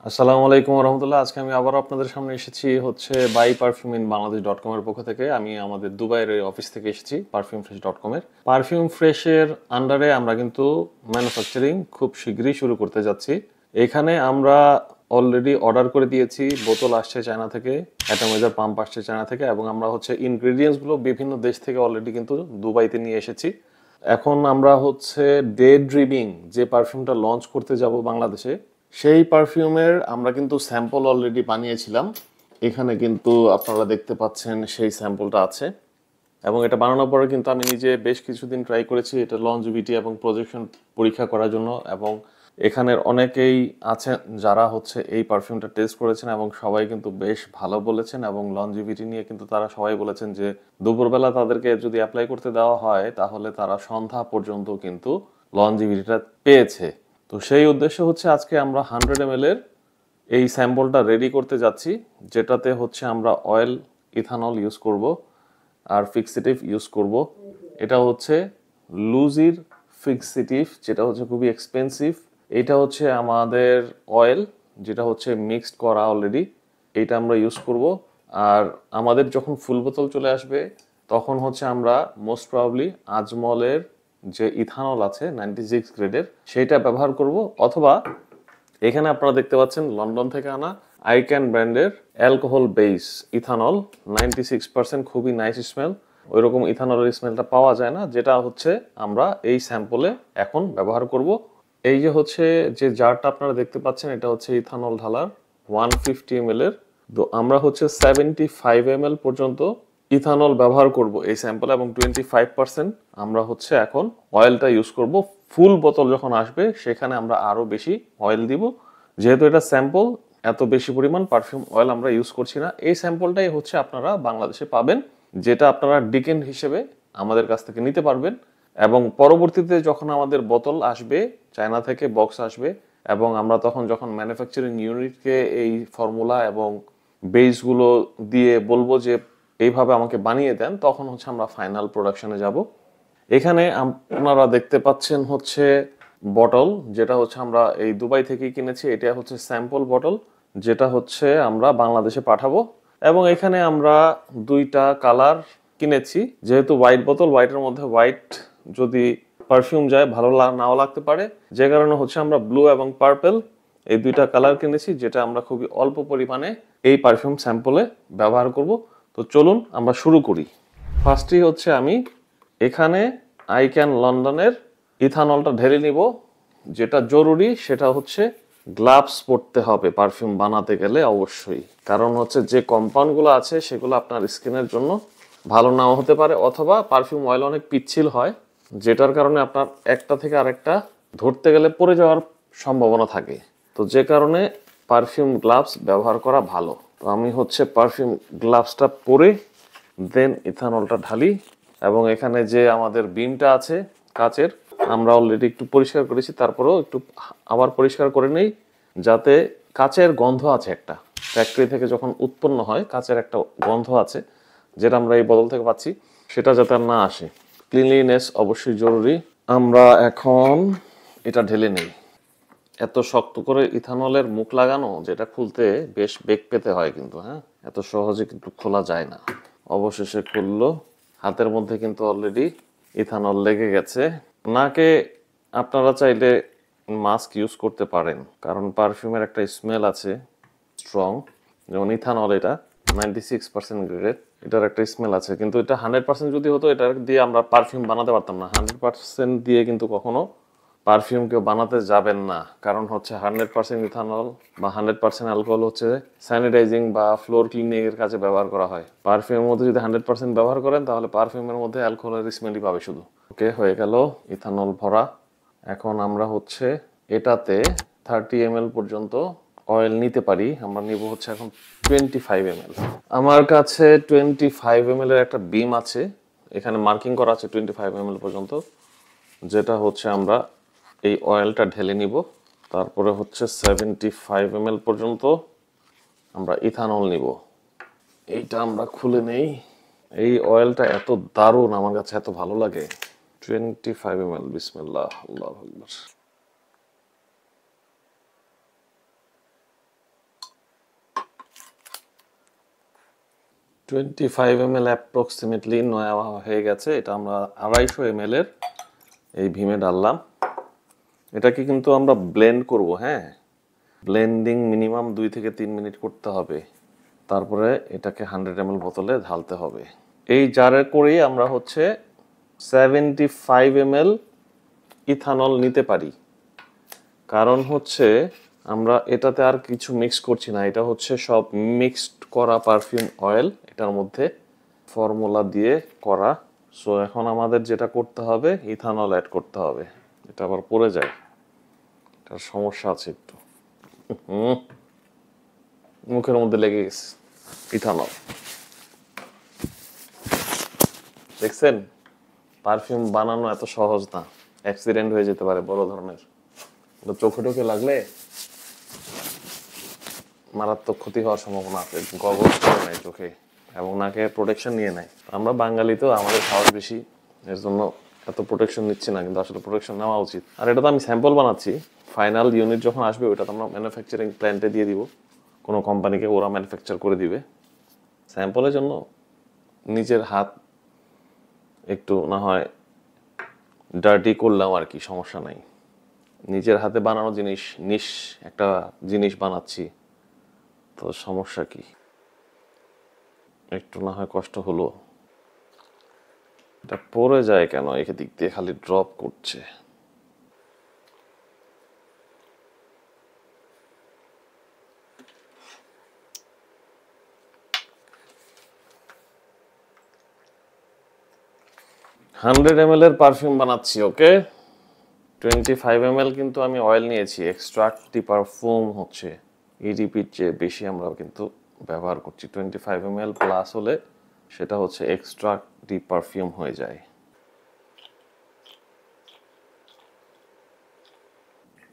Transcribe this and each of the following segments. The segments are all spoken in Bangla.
আসসালামু আলাইকুম রহমতুল্লাহ। আজকে আমি আবার আপনাদের সামনে এসেছি buy perfume in Bangladesh .com এর পক্ষ থেকে। আমি আমাদের দুবাইয়ের অফিস থেকে এসেছি perfume fresh.com এর। পারফিউম ফ্রেশের আন্ডারে আমরা কিন্তু ম্যানুফ্যাকচারিং খুব শীঘ্রই শুরু করতে যাচ্ছি। এখানে আমরা অলরেডি অর্ডার করে দিয়েছি, বোতল আসছে চায়না থেকে, অ্যাটমাইজার পাম্প আসছে চায়না থেকে, এবং আমরা ইনগ্রেডিয়েন্টসগুলো বিভিন্ন দেশ থেকে অলরেডি কিন্তু দুবাইতে নিয়ে এসেছি। এখন আমরা ডে ড্রিমিং যে পারফিউমটা লঞ্চ করতে যাব বাংলাদেশে, সেই পারফিউমের আমরা কিন্তু স্যাম্পল অলরেডি বানিয়েছিলাম। এখানে কিন্তু আপনারা দেখতে পাচ্ছেন সেই স্যাম্পলটা আছে, এবং এটা বানানোর পরে কিন্তু আমি নিজে বেশ কিছুদিন ট্রাই করেছি এটা লঞ্জিভিটি এবং প্রজেকশন পরীক্ষা করার জন্য। এবং এখানের অনেকেই আছেন যারা এই পারফিউমটা টেস্ট করেছেন এবং সবাই কিন্তু বেশ ভালো বলেছেন, এবং লঞ্জিভিটি নিয়ে কিন্তু তারা সবাই বলেছেন যে দুপুরবেলা তাদেরকে যদি অ্যাপ্লাই করতে দেওয়া হয় তাহলে তারা সন্ধ্যা পর্যন্ত কিন্তু লঞ্জিভিটিটা পেয়েছে। তো সেই উদ্দেশ্য আজকে আমরা 100 ml এর এই স্যাম্পলটা রেডি করতে যাচ্ছি, যেটাতে আমরা অয়েল ইথানল ইউজ করব আর ফিক্সিটিভ ইউজ করব। এটা লুজির ফিক্সিটিভ, যেটা খুবই এক্সপেন্সিভ। এটা আমাদের অয়েল, যেটা মিক্সড করা অলরেডি, এইটা আমরা ইউজ করব। আর আমাদের যখন ফুল বোতল চলে আসবে তখন আমরা মোস্ট প্রবাবলি আজমলের যে ইথানল আছে 96 গ্রেডের সেইটা ব্যবহার করব, অথবা এখানে আপনারা দেখতে পাচ্ছেন লন্ডন থেকে আনা আইক্যান ব্র্যান্ডের অ্যালকোহল বেস ইথানল 96%, খুবই নাইস স্মেল। ওইরকম ইথানলের স্মেলটা পাওয়া যায় না, যেটা আমরা এই স্যাম্পলে এখন ব্যবহার করব। এই যে জারটা আপনারা দেখতে পাচ্ছেন, এটা ইথানল ঢালার 150 ml এর। তো আমরা 75 ml পর্যন্ত ইথানল ব্যবহার করব এই স্যাম্পলে, এবং 25% আমরা এখন অয়েলটা ইউজ করব। ফুল বোতল যখন আসবে সেখানে আমরা আরো বেশি অয়েল দিব। যেহেতু এটা স্যাম্পল, এত বেশি পরিমাণ পারফিউম অয়েল আমরা ইউজ করছি না। এই স্যাম্পলটাই আপনারা বাংলাদেশে পাবেন, যেটা আপনারা ডিকেন্ট হিসেবে আমাদের কাছ থেকে নিতে পারবেন। এবং পরবর্তীতে যখন আমাদের বোতল আসবে চায়না থেকে, বক্স আসবে, এবং আমরা যখন ম্যানুফ্যাকচারিং ইউনিটকে এই ফর্মুলা এবং বেসগুলো দিয়ে বলবো যে এইভাবে আমাকে বানিয়ে দেন, তখন আমরা ফাইনাল প্রোডাকশনে যাব। এখানে আপনারা দেখতে পাচ্ছেন বটল, যেটা আমরা এই দুবাই থেকেই কিনেছি। এটা স্যাম্পল বটল, যেটা আমরা বাংলাদেশে পাঠাবো। এবং এখানে আমরা দুইটা কালার কিনেছি, যেহেতু হোয়াইট বোতল, হোয়াইটের মধ্যে হোয়াইট যদি পারফিউম যায় ভালো নাও লাগতে পারে, যে কারণে আমরা ব্লু এবং পার্পল এই দুইটা কালার কিনেছি, যেটা আমরা খুবই অল্প পরিমাণে এই পারফিউম স্যাম্পলে ব্যবহার করব। তো চলুন আমরা শুরু করি। ফার্স্টই আমি এখানে আইক্যান লন্ডনের ইথানলটা ঢেলে নিব। যেটা জরুরি সেটা গ্লাভস পরতে হবে পারফিউম বানাতে গেলে অবশ্যই, কারণ যে কম্পাউন্ডগুলো আছে সেগুলো আপনার স্কিনের জন্য ভালো নাও হতে পারে, অথবা পারফিউম অয়েল অনেক পিচ্ছিল হয়, যেটার কারণে আপনার একটা থেকে আরেকটা ধরতে গেলে পড়ে যাওয়ার সম্ভাবনা থাকে। তো যে কারণে পারফিউম গ্লাভস ব্যবহার করা ভালো। তো আমি পারফিউম গ্লাভসটা পরে দেন ইথানলটা ঢালি। এবং এখানে যে আমাদের বিমটা আছে কাচের, আমরা অলরেডি একটু পরিষ্কার করেছি, তারপরেও একটু আবার পরিষ্কার করে নেই, যাতে কাচের গন্ধ আছে একটা, ফ্যাক্টরি থেকে যখন উৎপন্ন হয় কাচের একটা গন্ধ আছে, যেটা আমরা এই বোতল থেকে পাচ্ছি, সেটা যাতে আর না আসে। ক্লিনলিনেস অবশ্যই জরুরি। আমরা এখন এটা ঢেলে নেই। এত শক্ত করে ইথানলের মুখ লাগানো, যেটা খুলতে বেশ বেগ পেতে হয় কিন্তু, হ্যাঁ, এত সহজে কিন্তু খোলা যায় না। অবশেষে খুললো। হাতের মধ্যে কিন্তু অলরেডি ইথানল লেগে গেছে। নাকে আপনারা চাইলে মাস্ক ইউজ করতে পারেন, কারণ পারফিউমের একটা স্মেল আছে স্ট্রং, যেমন ইথানল এটা 96% গ্রেডের, এটার একটা স্মেল আছে। কিন্তু এটা 100% যদি হতো, এটা দিয়ে আমরা পারফিউম বানাতে পারতাম না। 100% দিয়ে কিন্তু কখনো পারফিউম কেউ বানাতে যাবেন না, কারণ 100% ইথানল বা 100% অ্যালকোহল স্যানিটাইজিং বা ফ্লোর ক্লিনিং এর কাজে ব্যবহার করা হয়। পারফিউমের মধ্যে যদি 100% ব্যবহার করেন, তাহলে পারফিউমের মধ্যে অ্যালকোহলের স্মেলই পাবে শুধু। ওকে, হয়ে গেল ইথানল ভরা। এখন আমরা এটাতে 30 ml পর্যন্ত অয়েল নিতে পারি। আমরা নিব এখন 25 ml। আমার কাছে 25 ml এর একটা বিম আছে, এখানে মার্কিং করা আছে 25 ml পর্যন্ত, যেটা আমরা এই অয়েলটা ঢেলে নিব। তারপরে 75 ml পর্যন্ত আমরা ইথানল নিব। এইটা আমরা খুলে নেই। এই অয়েলটা এত দারুণ, আমার কাছে এত ভালো লাগে। 25 ml, বিসমিল্লাহ, আল্লাহু আকবার। 25 ml অ্যাপ্রক্সিমেটলি নেওয়া হয়ে গেছে। এটা আমরা 250 ml এর এই ভীমে ডাললাম। এটাকে কিন্তু আমরা ব্লেন্ড করব। হ্যাঁ, ব্লেন্ডিং মিনিমাম 2 থেকে 3 মিনিট করতে হবে। তারপরে এটাকে 100 ml বোতলে ঢালতে হবে। এই জারে করেই আমরা হচ্ছে 75 ml ইথানল নিতে পারি। কারণ হচ্ছে আমরা এটাতে আর কিছু মিক্স করছি না, এটা হচ্ছে সব মিক্সড করা পারফিউম অয়েল, এটার মধ্যে ফর্মুলা দিয়ে করা। সো এখন আমাদের যেটা করতে হবে, ইথানল অ্যাড করতে হবে। এটা আবার পড়ে যায়, এটার সমস্যা আছে একটু। মুখের মধ্যে লেগে গেছে ইথানল। দেখছেন, পারফিউম বানানো এত সহজ না, অ্যাক্সিডেন্ট হয়ে যেতে পারে বড় ধরনের। চোখে টোকে লাগলে মারাত্মক ক্ষতি হওয়ার সম্ভাবনা আছে। গগলস করে নেয় চোখে এবং নাকে প্রোটেকশন নিয়ে নেয়। আমরা বাঙালি তো, আমাদের সাহস বেশি, এর জন্য এত প্রোটেকশন নিচ্ছি না, কিন্তু আসলে প্রোটেকশন নেওয়া উচিত। আর এটা তো আমি স্যাম্পল বানাচ্ছি, ফাইনাল ইউনিট যখন আসবে ওইটা তো আমরা ম্যানুফ্যাকচারিং প্ল্যান্টে দিয়ে দিব, কোনো কোম্পানিকে, ওরা ম্যানুফ্যাকচার করে দিবে। স্যাম্পলের জন্য নিজের হাত একটু না হয় ডার্টি করলাম আর কি, সমস্যা নাই। নিজের হাতে বানানো জিনিস, একটা জিনিস বানাচ্ছি, তো সমস্যা কি? একটু না হয় কষ্ট হলো। এটা পড়ে যায় কেন? এদিক দিয়ে খালি ড্রপ করছে। হান্ড্রেড ml এর পারফিউম বানাচ্ছি। ওকে, 25 ml কিন্তু আমি অয়েল নিয়েছি। এক্সট্রাক্ট দি পারফিউম হচ্ছে ইডিপির চেয়ে বেশি আমরা কিন্তু ব্যবহার করছি। 25 ml প্লাস হলে সেটা হচ্ছে এক্সট্রাক্ট দি পারফিউম হয়ে যায়।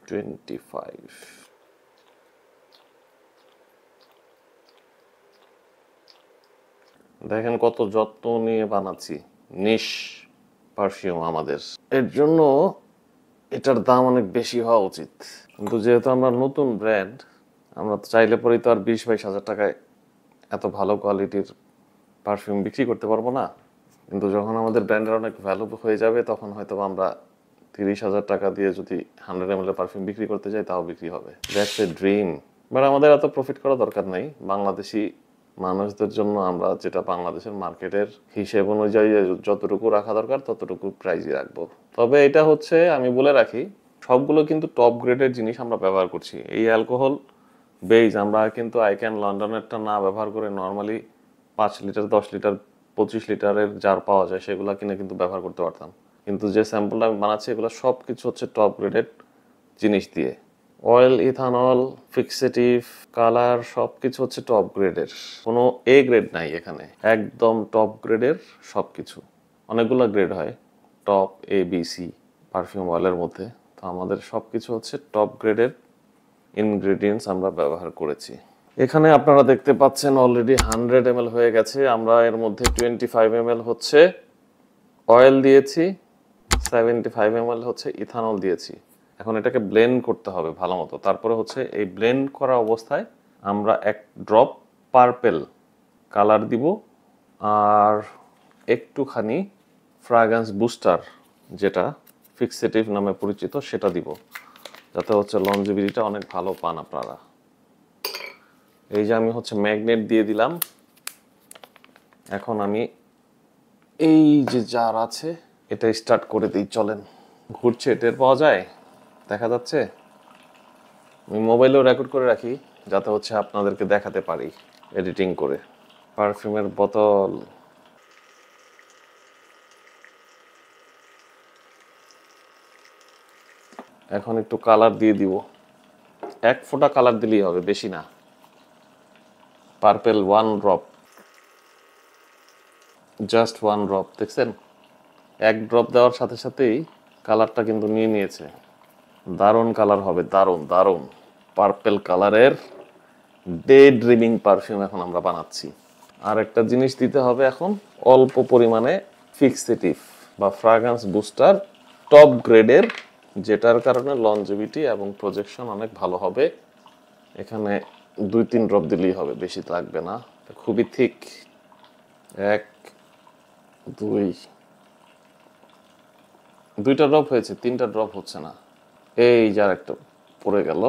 25 দেখেন কত যত্ন নিয়ে বানাচ্ছি। নিশ পারফিউম আমাদের, এর জন্য এটার দাম অনেক বেশি হওয়া উচিত। কিন্তু যেহেতু আমরা নতুন ব্র্যান্ড, আমরা তো চাইলে পরেই তো আর 20-22 হাজার টাকায় এত ভালো কোয়ালিটির পারফিউম বিক্রি করতে পারবো না। কিন্তু যখন আমাদের ব্র্যান্ডের অনেক ভ্যালু হয়ে যাবে, তখন হয়তো আমরা 30,000 টাকা দিয়ে যদি 100 ml পারফিউম বিক্রি করতে যাই, তাও বিক্রি হবে। That's a dream. বাট আমাদের এত প্রফিট করা দরকার নেই। বাংলাদেশি মানুষদের জন্য আমরা যেটা বাংলাদেশের মার্কেটের হিসেব অনুযায়ী যতটুকু রাখা দরকার ততটুকু প্রাইসই রাখবো। তবে এটা হচ্ছে, আমি বলে রাখি, সবগুলো কিন্তু টপ গ্রেডের জিনিস আমরা ব্যবহার করছি। এই অ্যালকোহল বেজ আমরা কিন্তু আইক্যান লন্ডনেরটা না ব্যবহার করে নর্মালি 5 লিটার, 10 লিটার, 25 লিটারের জার পাওয়া যায়, সেগুলো কিনে কিন্তু ব্যবহার করতে পারতাম। কিন্তু যে স্যাম্পলটা আমি বানাচ্ছি, এগুলো সব কিছু হচ্ছে টপ গ্রেডেড জিনিস দিয়ে। অয়েল, ইথানল, ফিক্সেটিভ, কালার সব কিছু হচ্ছে টপ গ্রেডের, কোনো এ গ্রেড নাই এখানে, একদম টপ গ্রেডের সব কিছু। অনেকগুলো গ্রেড হয়, টপ, এ, বি, সি পারফিউম অয়েলের মধ্যে। তো আমাদের সব কিছু হচ্ছে টপ গ্রেডের ইনগ্রেডিয়েন্টস আমরা ব্যবহার করেছি। এখানে আপনারা দেখতে পাচ্ছেন অলরেডি 100 ml হয়ে গেছে। আমরা এর মধ্যে 25 ml হচ্ছে অয়েল দিয়েছি, 75 ml হচ্ছে ইথানল দিয়েছি। এখন এটাকে ব্লেন্ড করতে হবে ভালো মতো। তারপরে হচ্ছে এই ব্লেন্ড করা অবস্থায় আমরা এক ড্রপ পার্পেল কালার দিব, আর একটুখানি ফ্রাগ্রেন্স বুস্টার, যেটা ফিক্সেটিভ নামে পরিচিত, সেটা দিব, যাতে হচ্ছে লঞ্জিভিটিটা অনেক ভালো পান আপনারা। এই যে আমি হচ্ছে ম্যাগনেট দিয়ে দিলাম। এখন আমি এই যে জার আছে এটা স্টার্ট করে দিই, চলেন। ঘুরছে, টের পাওয়া যায়, দেখা যাচ্ছে। আমি মোবাইলেও রেকর্ড করে রাখি, যাতে হচ্ছে আপনাদেরকে দেখাতে পারি এডিটিং করে। পারফিউমের বোতল, এখন একটু কালার দিয়ে দিব। 1 ফোঁটা কালার দিলেই হবে, বেশি না। Purple 1 drop, just 1 drop. দেখছেন, 1 ড্রপ দেওয়ার সাথে সাথেই কালারটা কিন্তু নিয়ে নিয়েছে। দারুণ কালার হবে, দারুণ দারুণ পার্পেল কালারের ডে ড্রিমিং পারফিউম এখন আমরা বানাচ্ছি। আর একটা জিনিস দিতে হবে এখন, অল্প পরিমাণে ফিক্সেটিভ বা ফ্রাগ্রেন্স বুস্টার টপ গ্রেডের, যেটার কারণে লঞ্জিভিটি এবং প্রজেকশন অনেক ভালো হবে। এখানে 2-3 ড্রপ দিলেই হবে, বেশি লাগবে না, খুবই থিক। এক, দুই, দুইটা ড্রপ হয়েছে, তিনটা ড্রপ হচ্ছে না। এই যার একটা পড়ে গেল।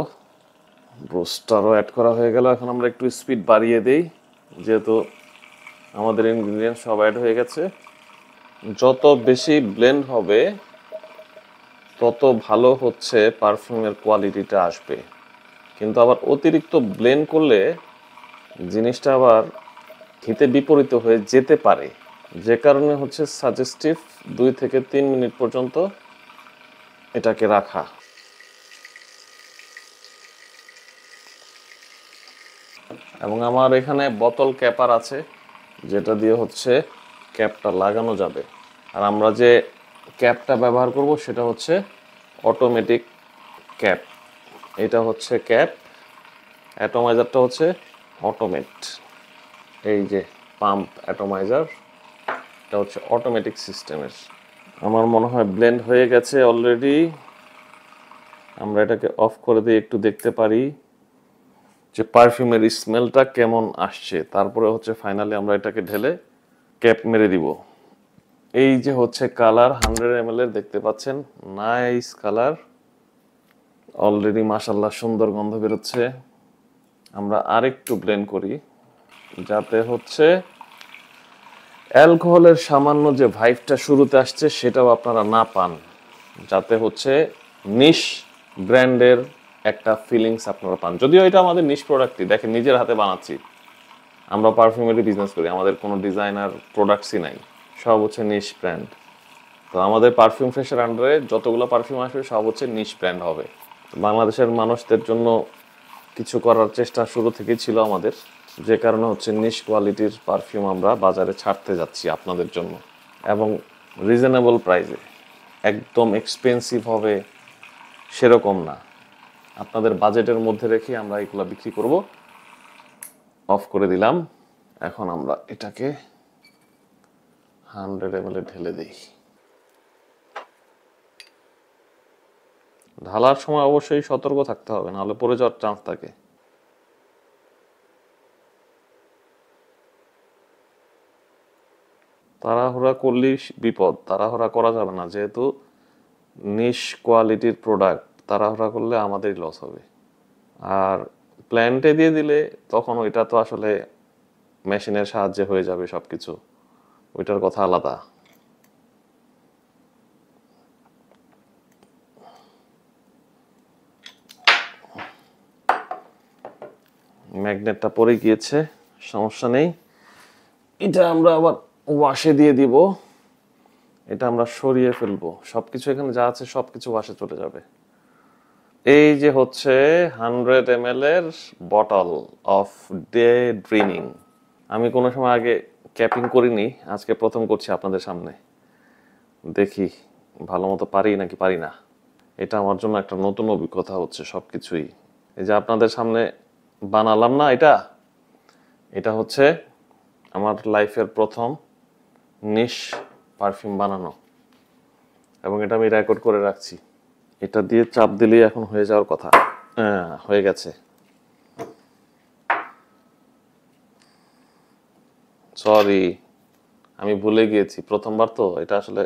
ব্রোস্টারও অ্যাড করা হয়ে গেল। এখন আমরা একটু স্পিড বাড়িয়ে দেই, যেহেতু আমাদের ইনগ্রিডিয়েন্ট সব অ্যাড হয়ে গেছে। যত বেশি ব্লেন্ড হবে তত ভালো হচ্ছে পারফিউমের কোয়ালিটিটা আসবে। কিন্তু আবার অতিরিক্ত ব্লেন্ড করলে জিনিসটা আবার হিতে বিপরীত হয়ে যেতে পারে, যে কারণে হচ্ছে সাজেস্টিভ 2 থেকে 3 মিনিট পর্যন্ত এটাকে রাখা। এবং আমার এখানে বোতল ক্যাপার আছে, যেটা দিয়ে হচ্ছে ক্যাপটা লাগানো যাবে। আর আমরা যে ক্যাপটা ব্যবহার করব সেটা হচ্ছে অটোমেটিক ক্যাপ। এটা হচ্ছে ক্যাপ, অ্যাটমাইজারটা হচ্ছে অটোমেট। এই যে পাম্প অ্যাটমাইজার, এটা হচ্ছে অটোমেটিক সিস্টেমের। আমার মনে হয় ব্লেন্ড হয়ে গেছে অলরেডি। আমরা এটাকে অফ করে দিয়ে একটু দেখতে পারি যে পারফিউমের স্মেলটা কেমন আসছে। তারপরে হচ্ছে ফাইনালি আমরা এটাকে ঢেলে ক্যাপ মেরে দিব। এই যে হচ্ছে কালার 100 ml এর, দেখতে পাচ্ছেন, নাইস কালার অলরেডি, মাশাআল্লাহ সুন্দর গন্ধ বেরোচ্ছে। আমরা আরেকটু ব্লেন্ড করি, যাতে হচ্ছে অ্যালকোহলের সামান্য যে ভাইবটা শুরুতে আসছে সেটাও আপনারা না পান, যাতে হচ্ছে নিশ ব্র্যান্ডের একটা ফিলিংস আপনারা পান। যদিও এটা আমাদের নিশ প্রোডাক্টই, দেখেন নিজের হাতে বানাচ্ছি। আমরা পারফিউমেরই বিজনেস করি, আমাদের কোনো ডিজাইনার প্রোডাক্টসই নাই, সব হচ্ছে নিশ ব্র্যান্ড। তো আমাদের পারফিউম ফ্রেশের আন্ডারে যতগুলো পারফিউম আসবে সব হচ্ছে নিশ ব্র্যান্ড হবে। বাংলাদেশের মানুষদের জন্য কিছু করার চেষ্টা শুরু থেকেই ছিল আমাদের, যে কারণে হচ্ছে নিশ কোয়ালিটির পারফিউম আমরা বাজারে ছাড়তে যাচ্ছি আপনাদের জন্য, এবং রিজনেবল প্রাইসে। একদম এক্সপেন্সিভ হবে সেরকম না, আপনাদের বাজেটের মধ্যে রেখে আমরা এগুলো বিক্রি করব। অফ করে দিলাম। এখন আমরা এটাকে 100 ml ঢেলে দিই। ঢালার সময় অবশ্যই সতর্ক থাকতে হবে, নাহলে পড়ে যাওয়ার চান্স থাকে। তাড়াহুড়া করলেই বিপদ, তাড়াহুড়া করা যাবে না, যেহেতু নিশ কোয়ালিটির প্রোডাক্ট। তাড়াহুড়া করলে আমাদেরই লস হবে। আর প্ল্যান্টে দিয়ে দিলে তখন ওইটা তো আসলে মেশিনের সাহায্যে হয়ে যাবে সব কিছু, ওইটার কথা আলাদা। ম্যাগনেটটা পড়ে গিয়েছে, সমস্যা নেই। এটা আমরা আবার ওয়াশে দিয়ে দিব। এটা আমরা সরিয়ে ফেলবো, সবকিছু এখানে যা আছে সবকিছু ওয়াশে চলে যাবে। এই যে হচ্ছে 100 ml এর বটল অফ ডে ড্রিমিং। আমি কোনো সময় আগে ক্যাপিং করিনি, আজকে প্রথম করছি আপনাদের সামনে। দেখি ভালো মতো পারি নাকি পারি না। এটা আমার জন্য একটা নতুন অভিজ্ঞতা হচ্ছে সবকিছুই। এই যে আপনাদের সামনে বানালাম না, এটা হচ্ছে আমার লাইফের প্রথম নিশ পারফিউম বানানো, এবং এটা আমি রেকর্ড করে রাখছি। এটা দিয়ে চাপ দিলেই এখন হয়ে যাওয়ার কথা। হ্যাঁ, হয়ে গেছে। সরি, আমি ভুলে গিয়েছি, প্রথমবার তো। এটা আসলে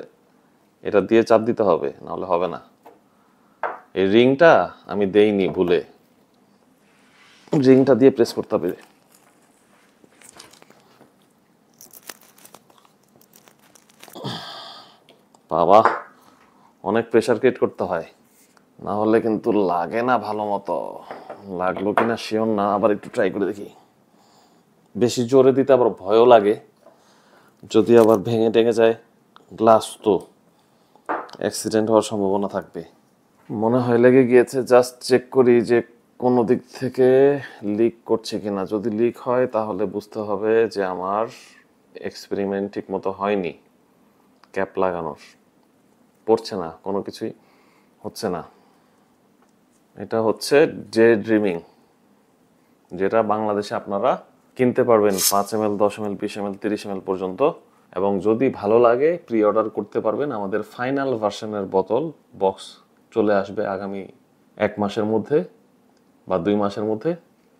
এটা দিয়ে চাপ দিতে হবে, নাহলে হবে না। এই রিংটা আমি দেইনি ভুলে, রিংটা দিয়ে প্রেস করতে হবে। বাবা, অনেক প্রেসার ক্রিয়েট করতে হয়, না হলে কিন্তু লাগে না ভালো মতো। লাগলো কিনা শিওর না, আবার একটু ট্রাই করে দেখি। বেশি জোরে দিতে আবার ভয়ও লাগে, যদি আবার ভেঙে টেঙে যায় গ্লাস তো অ্যাক্সিডেন্ট হওয়ার সম্ভাবনা থাকবে। মনে হয় লেগে গিয়েছে, জাস্ট চেক করি যে কোনো দিক থেকে লিক করছে কিনা। যদি লিক হয় তাহলে বুঝতে হবে যে আমার এক্সপেরিমেন্ট ঠিক মতো হয়নি। ক্যাপ লাগানোর পড়ছে না, কোনো কিছুই হচ্ছে না। এটা হচ্ছে ডে ড্রিমিং, যেটা বাংলাদেশে আপনারা কিনতে পারবেন 5 ml, 10 ml, 20 ml, 30 ml পর্যন্ত। এবং যদি ভালো লাগে প্রি অর্ডার করতে পারবেন। আমাদের ফাইনাল ভার্সনের বোতল বক্স চলে আসবে আগামী 1 মাসের মধ্যে বা 2 মাসের মধ্যে।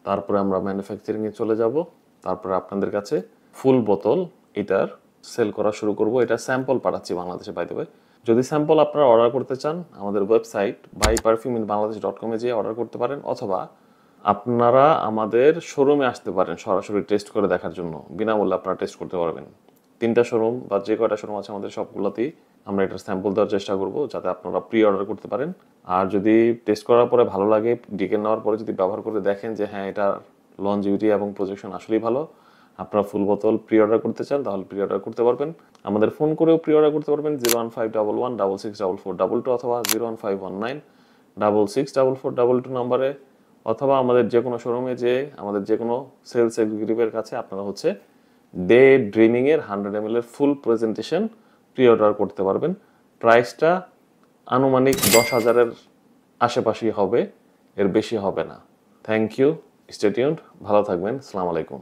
তারপরে আমরা ম্যানুফ্যাকচারিংয়ে চলে যাব, তারপরে আপনাদের কাছে ফুল বোতল এটার সেল করা শুরু করব। এটা স্যাম্পল পাঠাচ্ছি বাংলাদেশে বাই দ্য ওয়ে। যদি স্যাম্পল আপনারা অর্ডার করতে চান আমাদের ওয়েবসাইট buyperfumeinbangladesh.com-এ যেয়ে অর্ডার করতে পারেন, অথবা আপনারা আমাদের শোরুমে আসতে পারেন সরাসরি টেস্ট করে দেখার জন্য। বিনামূল্যে আপনারা টেস্ট করতে পারবেন। 3টা শোরুম বা যে কয়টা শোরুম আছে আমাদের সবগুলোতেই আমরা এটার স্যাম্পল দেওয়ার চেষ্টা করব, যাতে আপনারা প্রি অর্ডার করতে পারেন। আর যদি টেস্ট করার পরে ভালো লাগে, ডিকেন নেওয়ার পরে যদি ব্যবহার করে দেখেন যে হ্যাঁ এটার লনজিভিটি এবং প্রজেকশন আসলেই ভালো, আপনারা ফুল বোতল প্রি অর্ডার করতে চান, তাহলে প্রি অর্ডার করতে পারবেন। আমাদের ফোন করেও প্রি অর্ডার করতে পারবেন 01511 664422 অথবা 01519 664422 নাম্বারে, অথবা আমাদের যে কোনো শোরুমে যে আমাদের যে কোনো সেলস এক্সিকিউটিভের কাছে আপনারা হচ্ছে ডে ড্রিমিং এর 100 ml এর ফুল প্রেজেন্টেশন প্রি অর্ডার করতে পারবেন। প্রাইসটা আনুমানিক 10,000-এর আশেপাশেই হবে, এর বেশি হবে না। থ্যাংক ইউ, স্টে টিউনড, ভালো থাকবেন, আসসালামু আলাইকুম।